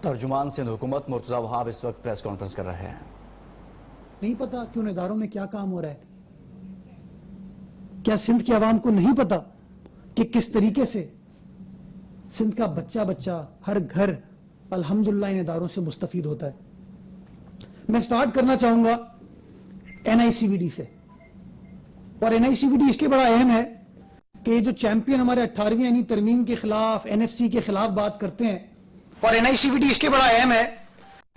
ترجمان سندھ حکومت مرتضی وہاب اس وقت پریس کانفرنس کر رہے ہیں۔ نہیں پتا کہ ان اداروں میں کیا کام ہو رہا ہے؟ کیا سندھ کی عوام کو نہیں پتا کہ کس طریقے سے سندھ کا بچہ بچہ ہر گھر الحمدللہ ان اداروں سے مستفید ہوتا ہے؟ میں سٹارٹ کرنا چاہوں گا این آئی سی وی ڈی سے، اور این آئی سی وی ڈی اس کے بڑا اہم ہے کہ یہ جو چیمپئن ہمارے 18ویں آئینی ترمیم کے خلاف این ایف سی کے خلاف بات کرتے ہیں، اور این آئی سی وی ڈی اس کے بڑا اہم ہے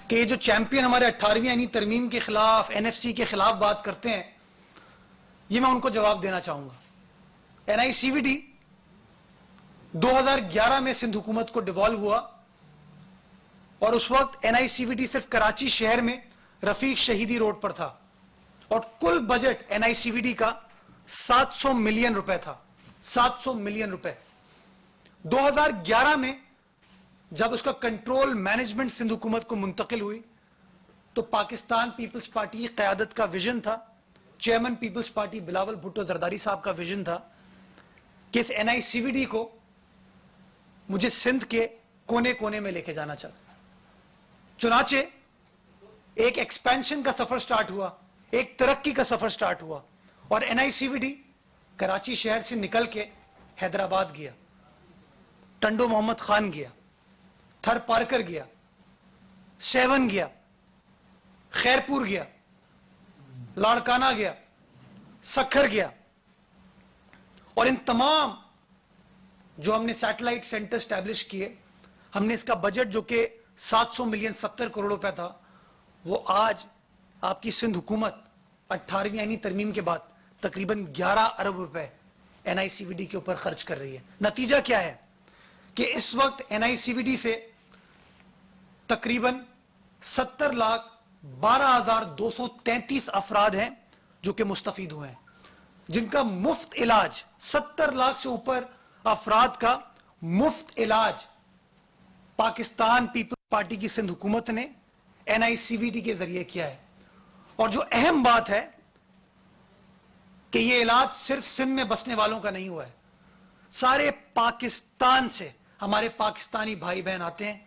کہ یہ جو چیمپئن ہمارے 18ویں آئینی ترمیم کے خلاف این ایف سی کے خلاف بات کرتے ہیں، یہ میں ان کو جواب دینا چاہوں گا۔ این آئی سی وی ڈی 2011 میں سندھ حکومت کو ڈیوالو ہوا، اور اس وقت این آئی سی وی ڈی صرف کراچی شہر میں رفیق شہیدی روڈ پر تھا، اور کل بجٹ این آئی سی وی ڈی کا 700 ملین روپے تھا۔ 700 ملین روپے 2011 میں جب اس کا کنٹرول مینجمنٹ سندھ حکومت کو منتقل ہوئی تو پاکستان پیپلز پارٹی کی قیادت کا ویژن تھا، چیئرمین پیپلز پارٹی بلاول بھٹو زرداری صاحب کا ویژن تھا کہ اس این آئی سی وی ڈی کو مجھے سندھ کے کونے کونے میں لے کے جانا چاہتا۔ چنانچہ ایک ایکسپینشن کا سفر سٹارٹ ہوا، ایک ترقی کا سفر سٹارٹ ہوا، اور این آئی سی وی ڈی کراچی شہر سے نکل کے حیدرآباد گیا، ٹنڈو محمد خان گیا، تھر پارکر گیا، سیون گیا، خیرپور گیا، لاڑکانہ گیا، سکھر گیا، اور ان تمام جو ہم نے سیٹلائٹ سینٹر اسٹیبلش کیے، ہم نے اس کا بجٹ جو کہ 700 ملین 70 کروڑ روپے تھا، وہ آج آپ کی سندھ حکومت 18ویں آئینی ترمیم کے بعد تقریباً 11 ارب روپے این آئی سی وی ڈی کے اوپر خرچ کر رہی ہے۔ نتیجہ کیا ہے کہ اس وقت این آئی سی وی ڈی سے تقریباً 70,12,233 افراد ہیں جو کہ مستفید ہوئے ہیں، جن کا مفت علاج 70 لاکھ سے اوپر افراد کا مفت علاج پاکستان پیپلز پارٹی کی سندھ حکومت نے این آئی سی وی ڈی کے ذریعے کیا ہے۔ اور جو اہم بات ہے کہ یہ علاج صرف سندھ میں بسنے والوں کا نہیں ہوا ہے، سارے پاکستان سے ہمارے پاکستانی بھائی بہن آتے ہیں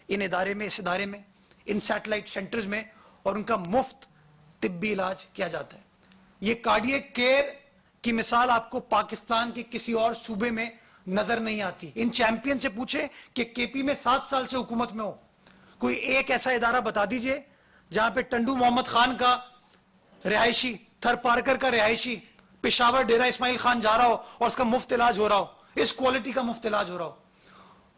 ان ادارے میں، اس ادارے میں، ان سیٹلائٹ سینٹرز میں، اور ان کا مفت طبی علاج کیا جاتا ہے۔ یہ کارڈیک کیئر کی مثال آپ کو پاکستان کے کسی اور صوبے میں نظر نہیں آتی۔ ان چیمپئن سے پوچھیں کہ کے پی میں 7 سال سے حکومت میں ہو، کوئی ایک ایسا ادارہ بتا دیجئے جہاں پہ ٹنڈو محمد خان کا رہائشی، تھر پارکر کا رہائشی پشاور ڈیرہ اسماعیل خان جا رہا ہو اور اس کا مفت علاج ہو رہا ہو، اس کوالٹی کا مفت علاج ہو رہا ہو۔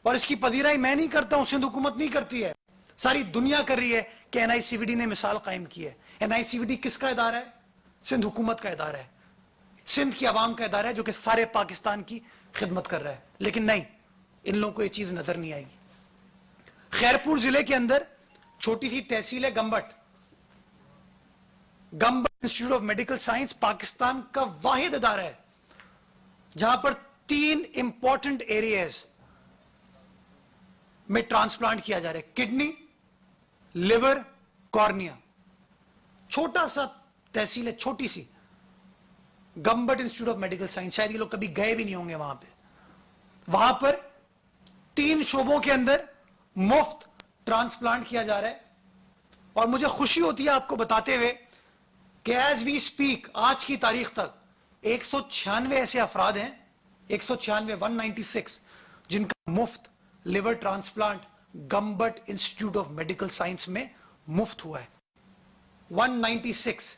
اور اس کی پذیرائی میں نہیں کرتا ہوں، سندھ حکومت نہیں کرتی ہے، ساری دنیا کر رہی ہے کہ این آئی سی وی ڈی نے مثال قائم کی ہے۔ این آئی سی وی ڈی کس کا ادارہ ہے؟ سندھ حکومت کا ادارہ ہے، سندھ کی عوام کا ادارہ ہے جو کہ سارے پاکستان کی خدمت کر رہا ہے۔ لیکن نہیں، ان لوگوں کو یہ چیز نظر نہیں آئے گی۔ خیرپور ضلع کے اندر چھوٹی سی تحصیل ہے Gambat institute of medical science Pakistan کا واحد ادارہ ہے جہاں پر 3 امپورٹنٹ ایریاز میں ٹرانسپلانٹ کیا جا رہا ہے، کڈنی، لیور، کارنیا۔ چھوٹا سا تحصیل ہے، چھوٹی سی Gambat institute of medical science, شاید یہ لوگ کبھی گئے بھی نہیں ہوں گے وہاں پہ۔ وہاں پر 3 شعبوں کے اندر مفت ٹرانسپلانٹ کیا جا رہا ہے، اور مجھے خوشی ہوتی ہے آپ کو بتاتے ہوئے کہ ایز وی سپیک آج کی تاریخ تک 196 ایسے افراد ہیں، 196 جن کا مفت liver transplant Gambat institute of medical science میں مفت ہوا ہے۔ 196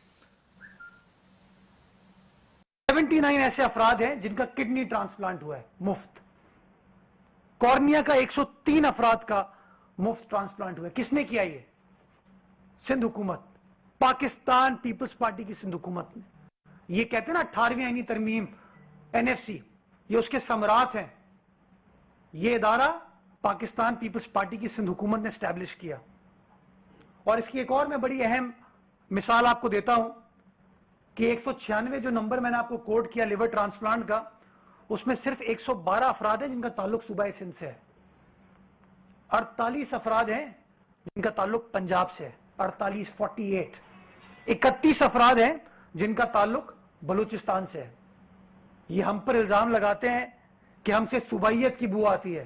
79 ایسے افراد ہیں جن کا کڈنی ٹرانسپلانٹ ہوا ہے مفت۔ کارنیا کا 103 افراد کا مفت ٹرانسپلانٹ ہوا ہے۔ کس نے کیا؟ یہ سندھ حکومت، پاکستان پیپلز پارٹی کی سندھ حکومت نے۔ یہ کہتے ہیں نا 18ویں آئینی ترمیم، این ایف سی، یہ اس کے ثمرات ہیں۔ یہ ادارہ پاکستان پیپلز پارٹی کی سندھ حکومت نے اسٹیبلش کیا۔ اور اس کی ایک اور میں بڑی اہم مثال آپ کو دیتا ہوں کہ 196 جو نمبر میں نے آپ کو کوٹ کیا لیور ٹرانسپلانٹ کا، اس میں صرف 112 افراد ہیں جن کا تعلق صوبہ سندھ سے ہے، 48 افراد ہیں جن کا تعلق پنجاب سے ہے، 48 31 افراد ہیں جن کا تعلق بلوچستان سے ہے۔ یہ ہم پر الزام لگاتے ہیں کہ ہم سے صوبائیت کی بو آتی ہے۔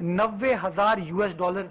90,000 US$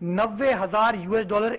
90,000 US$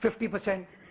50%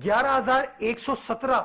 11,117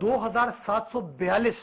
2,742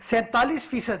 47%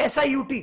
SIUT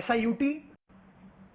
SIUT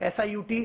SIUT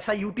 SIUT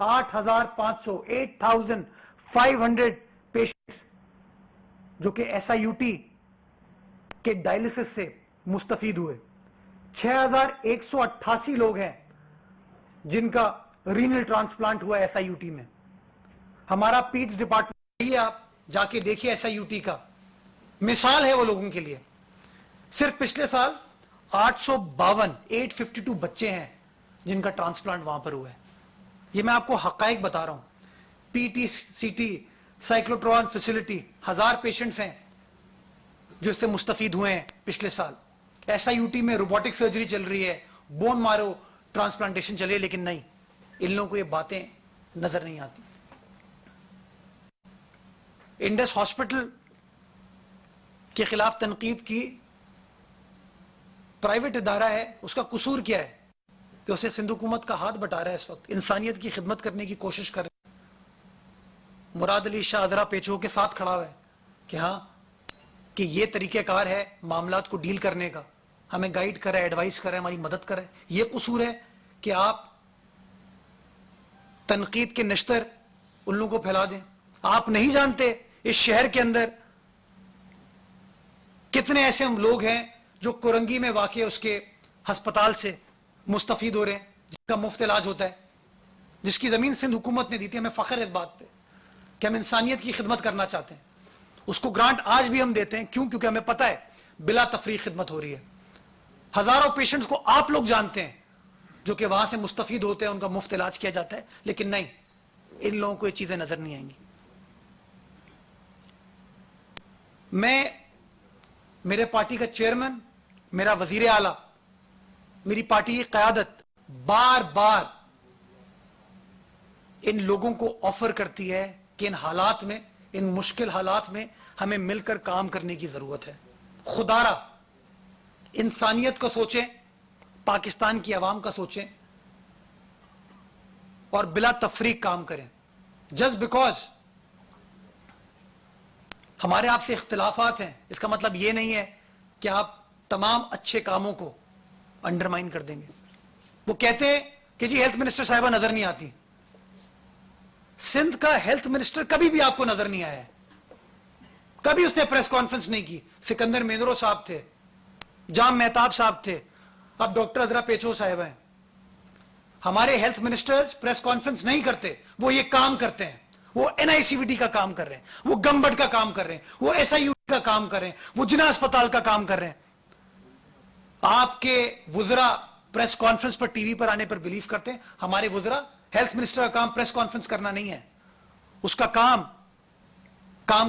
8,500 patient جو کہ SIUT کے ڈائلسس سے مستفید ہوئے. 6,188 لوگ ہیں جن کا رینل ٹرانسپلانٹ ہوا SIUT میں. ہمارا پیٹس ڈپارٹمنٹ آپ جا کے دیکھیے SIUT کا مثال ہے وہ لوگوں کے لیے. صرف پچھلے سال 852 بچے ہیں جن کا ٹرانسپلانٹ وہاں پر ہوا ہے. یہ میں آپ کو حقائق بتا رہا ہوں. PTCT سائیکلوٹران فیسلٹی 1000 پیشنٹس ہیں جو اس سے مستفید ہوئے ہیں پچھلے سال. SIUT میں روبوٹک سرجری چل رہی ہے, بون مارو ٹرانسپلانٹیشن چل رہی ہے, لیکن نہیں, ان لوگوں کو یہ باتیں نظر نہیں آتی. انڈس ہاسپٹل کے خلاف تنقید کی. پرائیویٹ ادارہ ہے, اس کا قصور کیا ہے کہ اسے سندھ حکومت کا ہاتھ بٹا رہا ہے. اس وقت انسانیت کی خدمت کرنے کی کوشش کر رہے ہیں. مراد علی شاہ ازرا پیچو کے ساتھ کھڑا ہوا ہے کہ ہاں کہ یہ طریقہ کار ہے معاملات کو ڈیل کرنے کا, ہمیں گائیڈ کرے, ایڈوائز کرے, ہماری مدد کرے. یہ قصور ہے کہ آپ تنقید کے نشتر ان لوگوں کو پھیلا دیں. آپ نہیں جانتے اس شہر کے اندر کتنے ایسے لوگ ہیں جو کورنگی میں واقع اس کے ہسپتال سے مستفید ہو رہے ہیں, جس کا مفت علاج ہوتا ہے, جس کی زمین سندھ حکومت نے دی تھی. ہمیں فخر ہے اس بات پہ کہ ہم انسانیت کی خدمت کرنا چاہتے ہیں. اس کو گرانٹ آج بھی ہم دیتے ہیں. کیوں؟ کیونکہ ہمیں پتہ ہے بلا تفریق خدمت ہو رہی ہے. ہزاروں پیشنٹس کو آپ لوگ جانتے ہیں جو کہ وہاں سے مستفید ہوتے ہیں, ان کا مفت علاج کیا جاتا ہے, لیکن نہیں, ان لوگوں کو یہ چیزیں نظر نہیں آئیں گی. میں, میرے پارٹی کا چیئرمین, میرا وزیر اعلیٰ, میری پارٹی کی قیادت بار بار ان لوگوں کو آفر کرتی ہے کہ ان حالات میں, ان مشکل حالات میں ہمیں مل کر کام کرنے کی ضرورت ہے. خدارا انسانیت کو سوچیں, پاکستان کی عوام کا سوچیں اور بلا تفریق کام کریں. جسٹ بیکاز ہمارے آپ سے اختلافات ہیں, اس کا مطلب یہ نہیں ہے کہ آپ تمام اچھے کاموں کو انڈرمائن کر دیں گے. وہ کہتے ہیں کہ جی ہیلتھ منسٹر صاحبہ نظر نہیں آتی. سندھ کا ہیلتھ منسٹر کبھی بھی آپ کو نظر نہیں آیا ہے, کبھی اس نے پریس کانفرنس نہیں کی. سکندر مینرو صاحب تھے, جام مہتاب صاحب تھے, اب ڈاکٹر ازرا پیچو صاحب ہیں. ہمارے ہیلتھ منسٹرز پریس کانفرنس نہیں کرتے, وہ یہ کام کرتے ہیں. وہ NICVT کا کام کر رہے ہیں, وہ گمبٹ کا کام کر رہے ہیں, وہ SIUT کا کام کر رہے ہیں, وہ جناح اسپتال کا کام کر رہے ہیں. آپ کے وزراء پریس کانفرنس پر ٹی وی پر آنے پر بلیو کرتے ہیں. ہمارے وزراء, ہیلتھ منسٹر کا کام پریس کانفرنس کرنا نہیں ہے, اس کا کام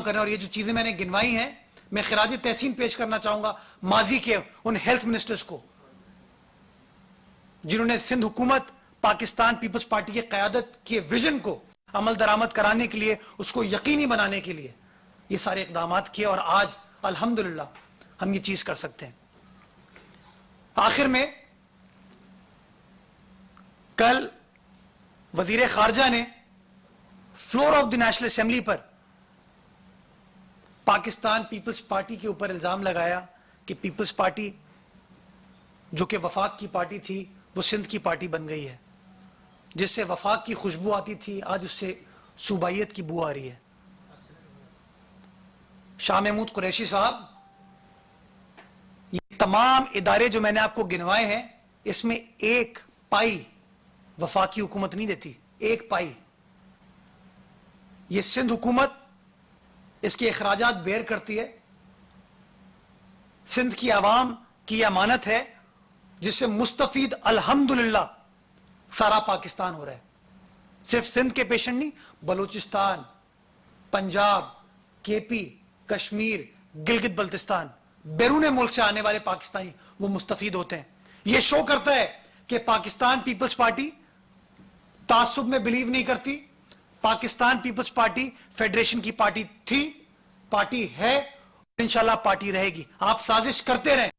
کرنا. اور یہ جو چیزیں میں نے گنوائی ہیں, میں خراج تحسین پیش کرنا چاہوں گا ماضی کے ان ہیلتھ منسٹرز کو جنہوں نے سندھ حکومت, پاکستان پیپلز پارٹی کی قیادت کے ویژن کو عمل درآمد کرانے کے لیے, اس کو یقینی بنانے کے لیے یہ سارے اقدامات کیے, اور آج الحمدللہ ہم یہ چیز کر سکتے ہیں. آخر میں کل وزیر خارجہ نے floor of the national assembly پر پاکستان پیپلز پارٹی کے اوپر الزام لگایا کہ پیپلز پارٹی جو کہ وفاق کی پارٹی تھی وہ سندھ کی پارٹی بن گئی ہے. جس سے وفاق کی خوشبو آتی تھی آج اس سے صوبائیت کی بو آ رہی ہے. شاہ محمود قریشی صاحب, یہ تمام ادارے جو میں نے آپ کو گنوائے ہیں, اس میں ایک پائی وفاقی حکومت نہیں دیتی, ایک پائی. یہ سندھ حکومت اس کے اخراجات بیئر کرتی ہے. سندھ کی عوام کی امانت ہے جس سے مستفید الحمدللہ سارا پاکستان ہو رہا ہے. صرف سندھ کے پیشنٹ نہیں, بلوچستان, پنجاب, KP, کشمیر, گلگت بلتستان, بیرون ملک سے آنے والے پاکستانی وہ مستفید ہوتے ہیں. یہ شو کرتا ہے کہ پاکستان پیپلز پارٹی تعصب میں بلیو نہیں کرتی. پاکستان پیپلز پارٹی فیڈریشن کی پارٹی تھی, پارٹی ہے, انشاءاللہ پارٹی رہے گی. آپ سازش کرتے رہیں.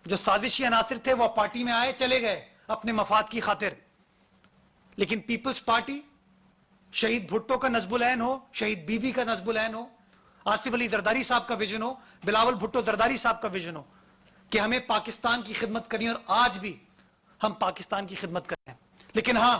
جو سازشی عناصر تھے وہ پارٹی میں آئے چلے گئے اپنے مفاد کی خاطر, لیکن پیپلز پارٹی, شہید بھٹو کا نصب العین ہو, شہید بی بی کا نصب العین ہو, آصف علی زرداری صاحب کا ویژن ہو, بلاول بھٹو زرداری صاحب کا ویژن ہو کہ ہمیں پاکستان کی خدمت کرنی, اور آج بھی ہم پاکستان کی خدمت کر رہے ہیں. لیکن ہاں,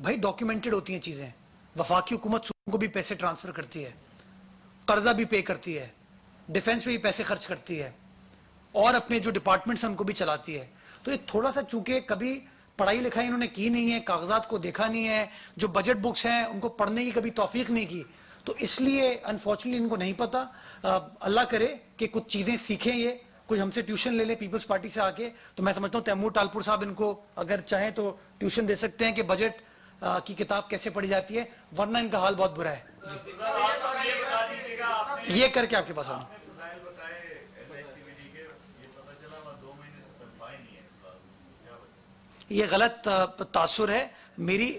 بھائی ڈاکیومنٹڈ ہوتی ہیں چیزیں. وفاقی حکومت صوبوں کو بھی پیسے ٹرانسفر کرتی ہے, قرضہ بھی پے کرتی ہے, ڈیفنس پہ بھی پیسے خرچ کرتی ہے, اور اپنے جو ڈپارٹمنٹس ہیں ان کو بھی چلاتی ہے. تو یہ تھوڑا سا چونکہ کبھی پڑھائی لکھائی انہوں نے کی نہیں ہے, کاغذات کو دیکھا نہیں ہے, جو بجٹ بکس ہیں ان کو پڑھنے کی کبھی توفیق نہیں کی, تو اس لیے انفارچونیٹلی ان کو نہیں پتا. اللہ کرے کہ کچھ چیزیں سیکھیں, یہ کوئی ہم سے ٹیوشن لے لے پیپلز پارٹی سے آ کے. تو میں سمجھتا ہوں تیمور ٹالپور صاحب ان کو اگر چاہیں تو ٹیوشن دے سکتے ہیں کہ بجٹ کی کتاب کیسے پڑھی جاتی ہے, ورنہ ان کا حال بہت برا ہے. یہ کر کے آپ کے پاس آؤں. یہ غلط تاثر ہے. میری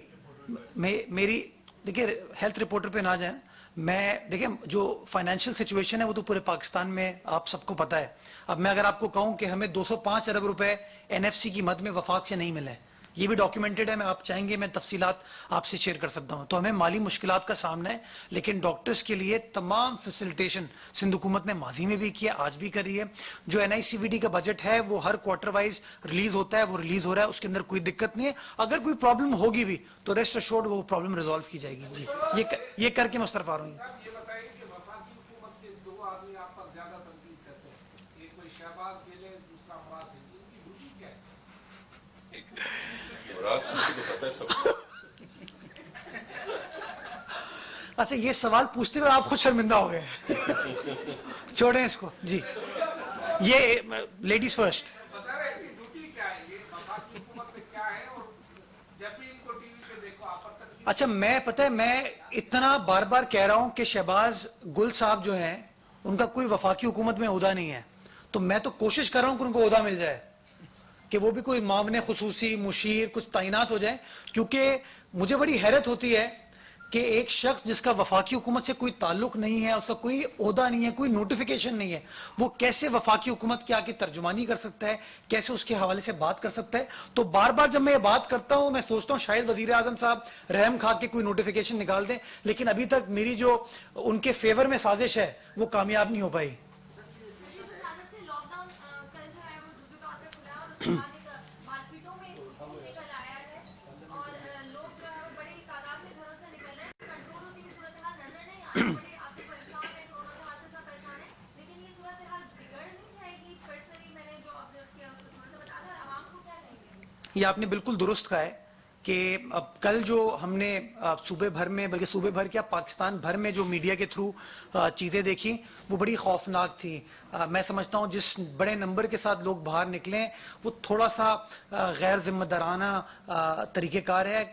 دیکھیں ہیلتھ رپورٹر پہ نہ جائیں. میں دیکھیں جو فائنینشیل سچویشن ہے وہ تو پورے پاکستان میں آپ سب کو پتا ہے. اب میں اگر آپ کو کہوں کہ ہمیں 205 ارب روپے NFC کی مد میں وفاق سے نہیں ملے, یہ بھی ڈاکیومنٹڈ ہے, میں آپ چاہیں گے میں تفصیلات آپ سے شیئر کر سکتا ہوں. تو ہمیں مالی مشکلات کا سامنا ہے, لیکن ڈاکٹرز کے لیے تمام فیسلٹیشن سندھ حکومت نے ماضی میں بھی کیا, آج بھی کر رہی ہے. جو NICVD کا بجٹ ہے وہ ہر کوارٹر وائز ریلیز ہوتا ہے, وہ ریلیز ہو رہا ہے, اس کے اندر کوئی دقت نہیں ہے. اگر کوئی پرابلم ہوگی بھی تو ریسٹ ایشورڈ وہ پرابلم ریزالو کی جائے گی. جی یہ کر کے مسترف آ رہا ہوں. اچھا یہ سوال پوچھتے ہوئے آپ خود شرمندہ ہو گئے. چھوڑیں اس کو. جی یہ لیڈیز فرسٹ. اچھا میں پتہ ہے میں اتنا بار بار کہہ رہا ہوں کہ شہباز گل صاحب جو ہیں ان کا کوئی وفاقی حکومت میں عہدہ نہیں ہے, تو میں تو کوشش کر رہا ہوں کہ ان کو عہدہ مل جائے, کہ وہ بھی کوئی معاون خصوصی مشیر کچھ تعینات ہو جائیں. کیونکہ مجھے بڑی حیرت ہوتی ہے کہ ایک شخص جس کا وفاقی حکومت سے کوئی تعلق نہیں ہے, اس کا کوئی عہدہ نہیں ہے, کوئی نوٹیفیکیشن نہیں ہے, وہ کیسے وفاقی حکومت کے آگے ترجمانی کر سکتا ہے, کیسے اس کے حوالے سے بات کر سکتا ہے. تو بار بار جب میں یہ بات کرتا ہوں میں سوچتا ہوں شاید وزیر اعظم صاحب رحم کھا کے کوئی نوٹیفیکیشن نکال دیں, لیکن ابھی تک میری جو ان کے فیور میں سازش ہے وہ کامیاب نہیں ہو پائی. یہ آپ نے بالکل درست کہا ہے کہ اب کل جو ہم نے صوبے بھر میں, بلکہ صوبے بھر کیا پاکستان بھر میں جو میڈیا کے تھرو چیزیں دیکھی وہ بڑی خوفناک تھی. میں سمجھتا ہوں جس بڑے نمبر کے ساتھ لوگ باہر نکلیں وہ تھوڑا سا غیر ذمہ دارانہ طریقہ کار ہے.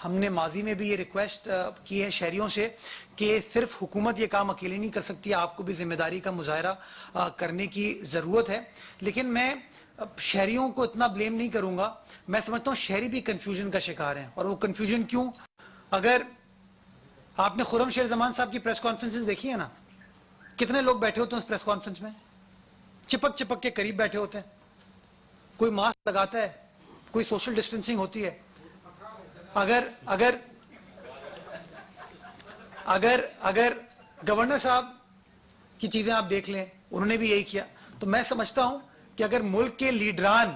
ہم نے ماضی میں بھی یہ ریکویسٹ کی ہے شہریوں سے کہ صرف حکومت یہ کام اکیلے نہیں کر سکتی, آپ کو بھی ذمہ داری کا مظاہرہ کرنے کی ضرورت ہے. لیکن میں اب شہریوں کو اتنا بلیم نہیں کروں گا. میں سمجھتا ہوں شہری بھی کنفیوژن کا شکار ہیں, اور وہ کنفیوژن کیوں؟ اگر آپ نے خرم شیر زمان صاحب کی پریس کانفرنسز دیکھی ہیں نا, کتنے لوگ بیٹھے ہوتے ہیں اس پریس کانفرنس میں, چپک کے قریب بیٹھے ہوتے ہیں, کوئی ماسک لگاتا ہے, کوئی سوشل ڈسٹینسنگ ہوتی ہے. اگر گورنر صاحب کی چیزیں آپ دیکھ لیں, انہوں نے بھی یہی کیا. تو میں سمجھتا ہوں کہ اگر ملک کے لیڈران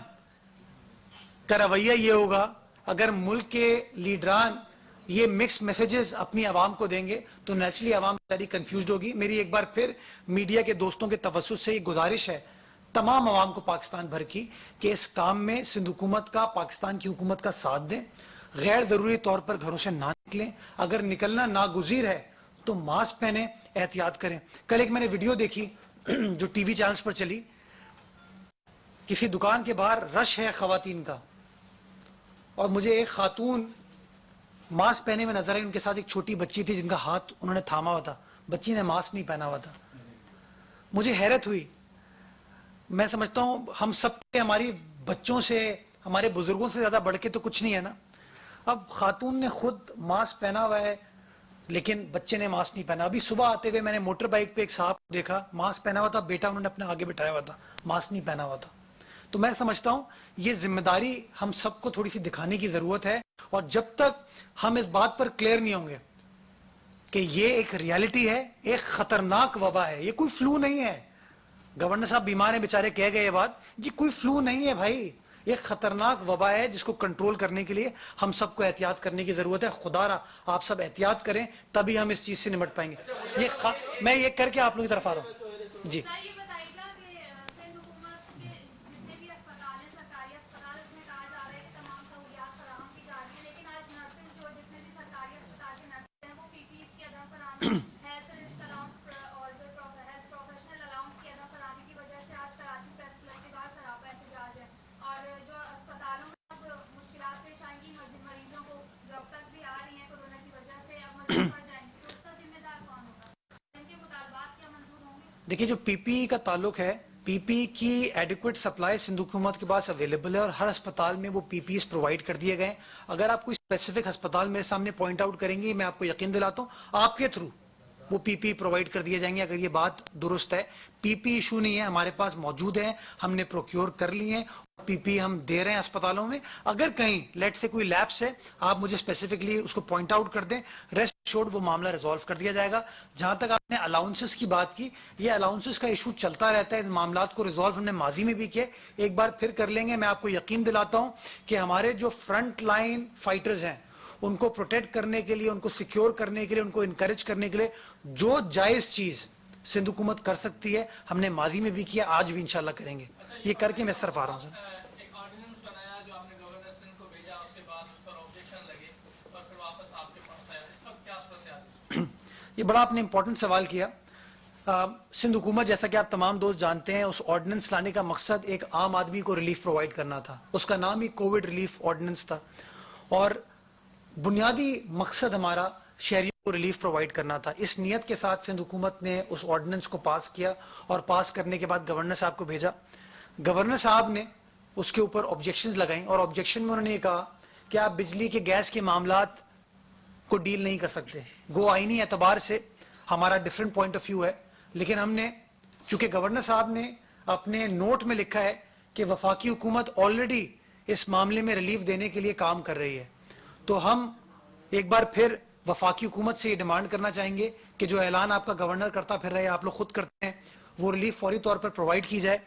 کا رویہ یہ ہوگا, اگر ملک کے لیڈران یہ مکس میسیجز اپنی عوام کو دیں گے تو نیچرلی عوام ساری کنفیوزڈ ہوگی. میری ایک بار پھر میڈیا کے دوستوں کے توسط سے یہ گزارش ہے تمام عوام کو پاکستان بھر کی کہ اس کام میں سندھ حکومت کا, پاکستان کی حکومت کا ساتھ دیں. غیر ضروری طور پر گھروں سے نہ نکلیں, اگر نکلنا ناگزیر ہے تو ماسک پہنیں, احتیاط کریں. کل ایک میں نے ویڈیو دیکھی جو ٹی وی چینلز پر چلی, کسی دکان کے باہر رش ہے خواتین کا, اور مجھے ایک خاتون ماسک پہنے میں نظر آئی, ان کے ساتھ ایک چھوٹی بچی تھی جن کا ہاتھ انہوں نے تھاما ہوا تھا, بچی نے ماسک نہیں پہنا ہوا تھا. مجھے حیرت ہوئی. میں سمجھتا ہوں ہم سب کے, ہماری بچوں سے, ہمارے بزرگوں سے زیادہ بڑھ کے تو کچھ نہیں ہے نا. اب خاتون نے خود ماسک پہنا ہوا ہے لیکن بچے نے ماسک نہیں پہنا. ابھی صبح آتے ہوئے میں نے موٹر بائک پہ ایک صاحب کو دیکھا, ماسک پہنا ہوا تھا, بیٹا انہوں نے اپنے آگے بٹھایا ہوا تھا, ماسک نہیں پہنا ہوا تھا. تو میں سمجھتا ہوں یہ ذمہ داری ہم سب کو تھوڑی سی دکھانے کی ضرورت ہے, اور جب تک ہم اس بات پر کلیئر نہیں ہوں گے کہ یہ ایک ریالٹی ہے, ایک خطرناک وبا ہے, یہ کوئی فلو نہیں ہے. گورنر صاحب بیمار ہیں بیچارے, کہہ گئے یہ بات, یہ کوئی فلو نہیں ہے بھائی. ایک خطرناک وبا ہے جس کو کنٹرول کرنے کے لیے ہم سب کو احتیاط کرنے کی ضرورت ہے. خدا را آپ سب احتیاط کریں تبھی ہم اس چیز سے نمٹ پائیں گے. میں یہ کر کے آپ لوگوں کی طرف آ رہا ہوں. جی دیکھیے جو پی پی ای کا تعلق ہے, پی پی ای کی ایڈیکویٹ سپلائی سندھ حکومت کے پاس اویلیبل ہے اور ہر ہسپتال میں وہ پی پی ایز پرووائڈ کر دیے گئے. اگر آپ کوئی اسپیسیفک ہسپتال میرے سامنے پوائنٹ آؤٹ کریں گے, میں آپ کو یقین دلاتا ہوں آپ کے تھرو وہ پی پی پرووائڈ کر دیے جائیں گے. اگر یہ بات درست ہے, پی پی ایشو نہیں ہے, ہمارے پاس موجود ہیں, ہم نے پروکیور کر لی ہیں, پی پی ہم دے رہے ہیں اسپتالوں میں. اگر کہیں لیٹ سے کوئی لیپس ہے, آپ مجھے اسپیسیفکلی اس کو پوائنٹ آؤٹ کر دیں, ریسٹ شوڈ وہ معاملہ ریزالو کر دیا جائے گا. جہاں تک آپ نے الاؤنسز کی بات کی, یہ الاؤنسز کا ایشو چلتا رہتا ہے, معاملات کو ریزالو ہم نے ماضی میں بھی کیے, ایک بار پھر کر لیں گے. میں آپ کو یقین دلاتا ہوں کہ ہمارے جو فرنٹ لائن فائٹرز ہیں ان کو پروٹیکٹ کرنے کے لیے, ان کو سیکیور کرنے کے لیے, ان کو انکریج کرنے کے لیے جو جائز چیز سندھ حکومت کر سکتی ہے ہم نے ماضی میں بھی کیا, آج بھی انشاءاللہ کریں گے. یہ کر کے میں اس طرف آ رہا ہوں سر. یہ بڑا آپ نے امپورٹنٹ سوال کیا. سندھ حکومت جیسا کہ آپ تمام دوست جانتے ہیں, اس آرڈیننس لانے کا مقصد ایک عام آدمی کو ریلیف پرووائڈ کرنا تھا. اس کا نام ہی کووڈ ریلیف آرڈیننس تھا اور بنیادی مقصد ہمارا شہریوں کو ریلیف پرووائڈ کرنا تھا. اس نیت کے ساتھ سندھ حکومت نے اس آرڈیننس کو پاس کیا اور پاس کرنے کے بعد گورنر صاحب کو بھیجا. گورنر صاحب نے اس کے اوپر آبجیکشنز لگائیں اور آبجیکشن میں انہوں نے یہ کہا کہ آپ بجلی کے گیس کے معاملات کو ڈیل نہیں کر سکتے. گو آئینی اعتبار سے ہمارا ڈیفرنٹ پوائنٹ آف ویو ہے, لیکن ہم نے چونکہ گورنر صاحب نے اپنے نوٹ میں لکھا ہے کہ وفاقی حکومت آلریڈی اس معاملے میں ریلیف دینے کے لیے کام کر رہی ہے, تو ہم ایک بار پھر وفاقی حکومت سے یہ ڈیمانڈ کرنا چاہیں گے کہ جو اعلان آپ کا گورنر کرتا پھر رہے, آپ لوگ خود کرتے ہیں, وہ ریلیف فوری طور پر پرووائڈ کی جائے.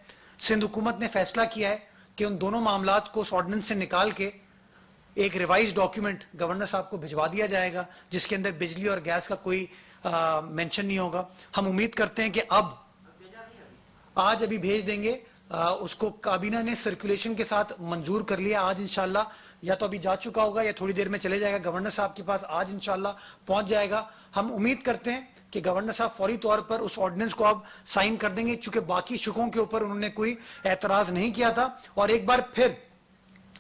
سندھ حکومت نے فیصلہ کیا ہے کہ ان دونوں معاملات کو اس آرڈیننس سے نکال کے ایک ریوائز ڈاکیومنٹ گورنر صاحب کو بھجوا دیا جائے گا جس کے اندر بجلی اور گیس کا کوئی مینشن نہیں ہوگا. ہم امید کرتے ہیں کہ آج ابھی بھیج دیں گے. اس کو کابینہ نے سرکولیشن کے ساتھ منظور کر لیا. آج انشاءاللہ یا تو ابھی جا چکا ہوگا یا تھوڑی دیر میں چلے جائے گا گورنر صاحب کے پاس, آج انشاءاللہ پہنچ جائے گا. ہم امید کرتے ہیں کہ گورنر صاحب فوری طور پر اس آرڈیننس کو اب سائن کر دیں گے, چونکہ باقی شکوں کے اوپر انہوں نے کوئی اعتراض نہیں کیا تھا. اور ایک بار پھر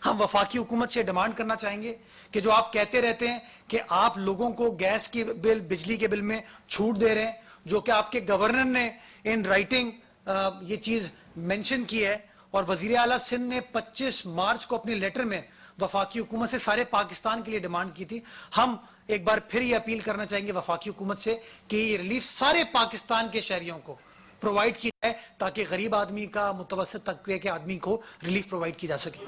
ہم وفاقی حکومت سے ڈیمانڈ کرنا چاہیں گے کہ جو آپ کہتے رہتے ہیں کہ آپ لوگوں کو گیس کے بل, بجلی کے بل میں چھوٹ دے رہے ہیں, جو کہ آپ کے گورنر نے ان رائٹنگ یہ چیز مینشن کی ہے, اور وزیر اعلیٰ سندھ نے 25 مارچ کو اپنے لیٹر میں وفاقی حکومت سے سارے پاکستان کے لیے ڈیمانڈ کی تھی. ہم ایک بار پھر یہ اپیل کرنا چاہیں گے وفاقی حکومت سے کہ یہ ریلیف سارے پاکستان کے شہریوں کو پرووائڈ کی جائے تاکہ غریب آدمی کا, متوسط طبقے کے آدمی کو ریلیف پرووائڈ کی جا سکے.